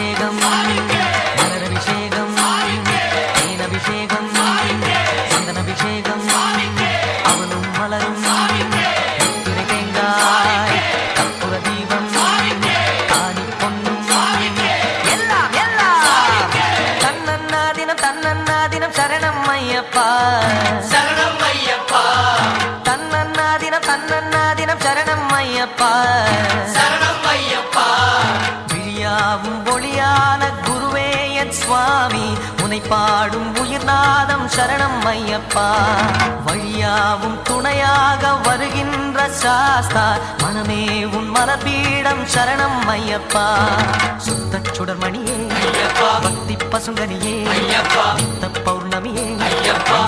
பாலபிஷேகம் மலரபிஷேகம் தேனபிஷேகம் சந்தனபிஷேகம் அவனும் மலரும் திரை தேங்காய் கற்பூர தீபம் காணி பொன்னும் எல்லாம் எல்லாம் தன்னன்னாதினம் தன்னன்னாதினம் சரணம் ஐயப்பா சரணம் ஐயப்பா தன்னன்னாதினம் தன்னன்னாதினம் சரணம் ஐயப்பா சரணம் ஐயப்பா விழியாவும் ஒளியான குருவே என் சுவாமி உனை பாடும் உயிர்நாதம் சரணம் ஐயப்பா வழியாவும் துணையாக வருகின்ற சாஸ்தா மனமே உன் மலபீடம் சரணம் ஐயப்பா சுத்த சுடர்மணியே ஐயப்பா பக்தி பசுங்கனியே ஐயப்பா நித்த பௌர்ணமியே ஐயப்பா